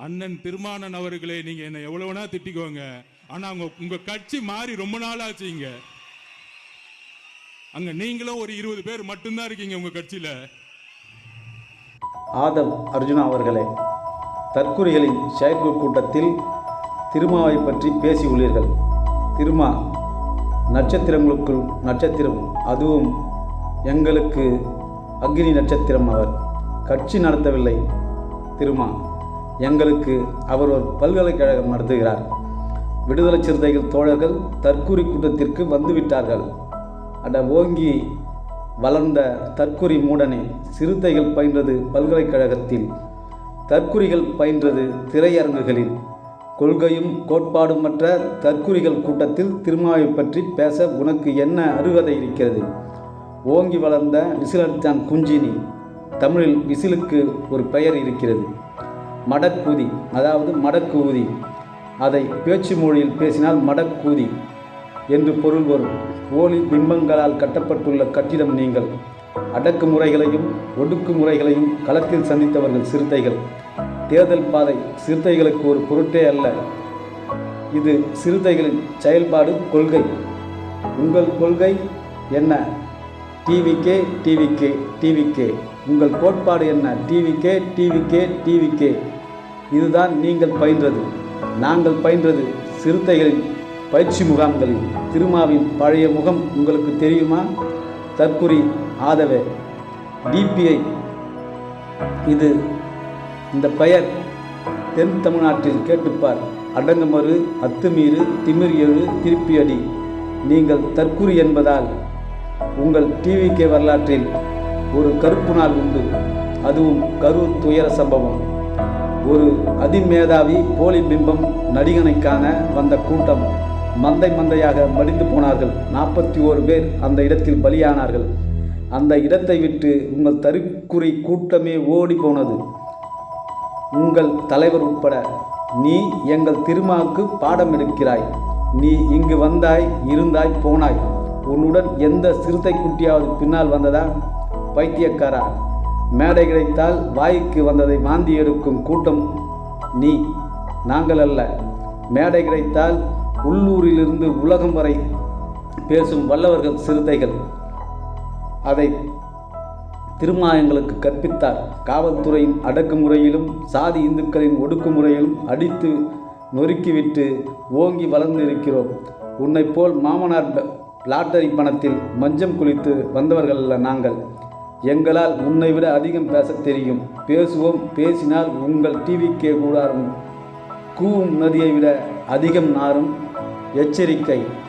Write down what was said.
அண்ணன் திருமானன் அவர்களே, நீங்க என்ன எவ்வளவுனா திட்டிக்கோங்க. ஆனா உங்க கட்சி மாறி ரொம்ப நாள் ஆச்சுங்க. அங்க நீங்களும் ஒரு 20 பேர் மட்டும்தான் இருக்கீங்க உங்க கட்சியில. ஆதவ் அர்ஜுனா அவர்களே, தற்குறிகளின் செயற்குழு கூட்டத்தில் திருமாவை பற்றி பேசியுள்ளீர்கள். திருமா நட்சத்திரங்களுக்குள் நட்சத்திரம், அதுவும் எங்களுக்கு அக்னி நட்சத்திரம். அவர் கட்சி நடத்தவில்லை. திருமா எங்களுக்கு அவர் ஒரு பல்கலைக்கழகம் நடத்துகிறார். விடுதலை சிறுத்தைகள் தோழர்கள் தற்குறி கூட்டத்திற்கு வந்துவிட்டார்கள். அட ஓங்கி வளர்ந்த தற்குறி மூடனே, சிறுத்தைகள் பயின்றது பல்கலைக்கழகத்தில், தற்குறிகள் பயின்றது திரையரங்குகளில். கொள்கையும் கோட்பாடுமற்ற தற்குறிகள் கூட்டத்தில் திருமாவை பற்றி பேச உனக்கு என்ன அருகதை இருக்கிறது? ஓங்கி வளர்ந்த விசிலடித்தான் குஞ்சினி. தமிழில் விசிலுக்கு ஒரு பெயர் இருக்கிறது, மடக்கூதி, அதாவது மடக்கு ஊதி. அதை பேச்சு மொழியில் பேசினால் மடக்கூதி என்று பொருள் வரும். போலி பிம்பங்களால் கட்டப்பட்டுள்ள கட்டிடம் நீங்கள். அடக்குமுறைகளையும் ஒடுக்குமுறைகளையும் களத்தில் சந்தித்தவர்கள் சிறுத்தைகள். தேர்தல் பாதை சிறுத்தைகளுக்கு ஒரு பொருட்டே அல்ல. இது சிறுத்தைகளின் செயல்பாடு, கொள்கை. உங்கள் கொள்கை என்ன? TVK TVK TVK. உங்கள் கோட்பாடு என்ன? TVK TVK TVK. இதுதான் நீங்கள் பயின்றது. நாங்கள் பயின்றது சிறுத்தைகளின் பயிற்சி முகாம்களில். திருமாவின் பழைய முகம் உங்களுக்கு தெரியுமா? தற்குறி ஆதவே, டிபிஐ. இந்த பெயர் தென் தமிழ்நாட்டில் கேட்டுப்பார். அடங்குமறு, அத்துமீறு, திமிர் எழு, திருப்பியடி. நீங்கள் தற்குறி என்பதால் உங்கள் டிவிகே வரலாற்றில் ஒரு கருப்பு நாள் உண்டு. அதுவும் கரூர் துயர சம்பவம். ஒரு அதிமேதாவி போலி பிம்பம் நடிகனை காண வந்த கூட்டம் மந்தை மந்தையாக மடிந்து போனார்கள். 41 பேர் அந்த இடத்தில் பலியானார்கள். அந்த இடத்தை விட்டு உங்கள் தற்குறி கூட்டமே ஓடி போனது, உங்கள் தலைவர் உட்பட. நீ எங்கள் திருமாவுக்கு பாடம் எடுக்கிறாய். நீ இங்கு வந்தாய், இருந்தாய், போனாய். உன்னுடன் எந்த சிறுத்தை குட்டியாவது பின்னால் வந்ததா? பைத்தியக்காரா! மேடை கிடைத்தால் வாய்க்கு வந்ததை வாந்தி எடுக்கும் கூட்டம் நீ, நாங்கள் அல்ல. மேடை கிடைத்தால் உள்ளூரிலிருந்து உலகம் வரை பேசும் வல்லவர்கள் சிறுத்தைகள். அதை திருமா எங்களுக்கு கற்பித்தார். காவல்துறையின் அடக்குமுறையிலும் சாதி இந்துக்களின் ஒடுக்குமுறையிலும் அடித்து நொறுக்கிவிட்டு ஓங்கி வளர்ந்து இருக்கிறோம். உன்னை போல் மாமனார் லாட்டரி பணத்தில் மஞ்சம் குளித்து வந்தவர்கள் அல்ல நாங்கள். எங்களால் உன்னை விட அதிகம் பேசத் தெரியும். பேசுவோம். பேசினால் உங்கள் டிவிக்கே கூடாரம் கூவும் நதியை விட அதிகம் நாரும். எச்சரிக்கை.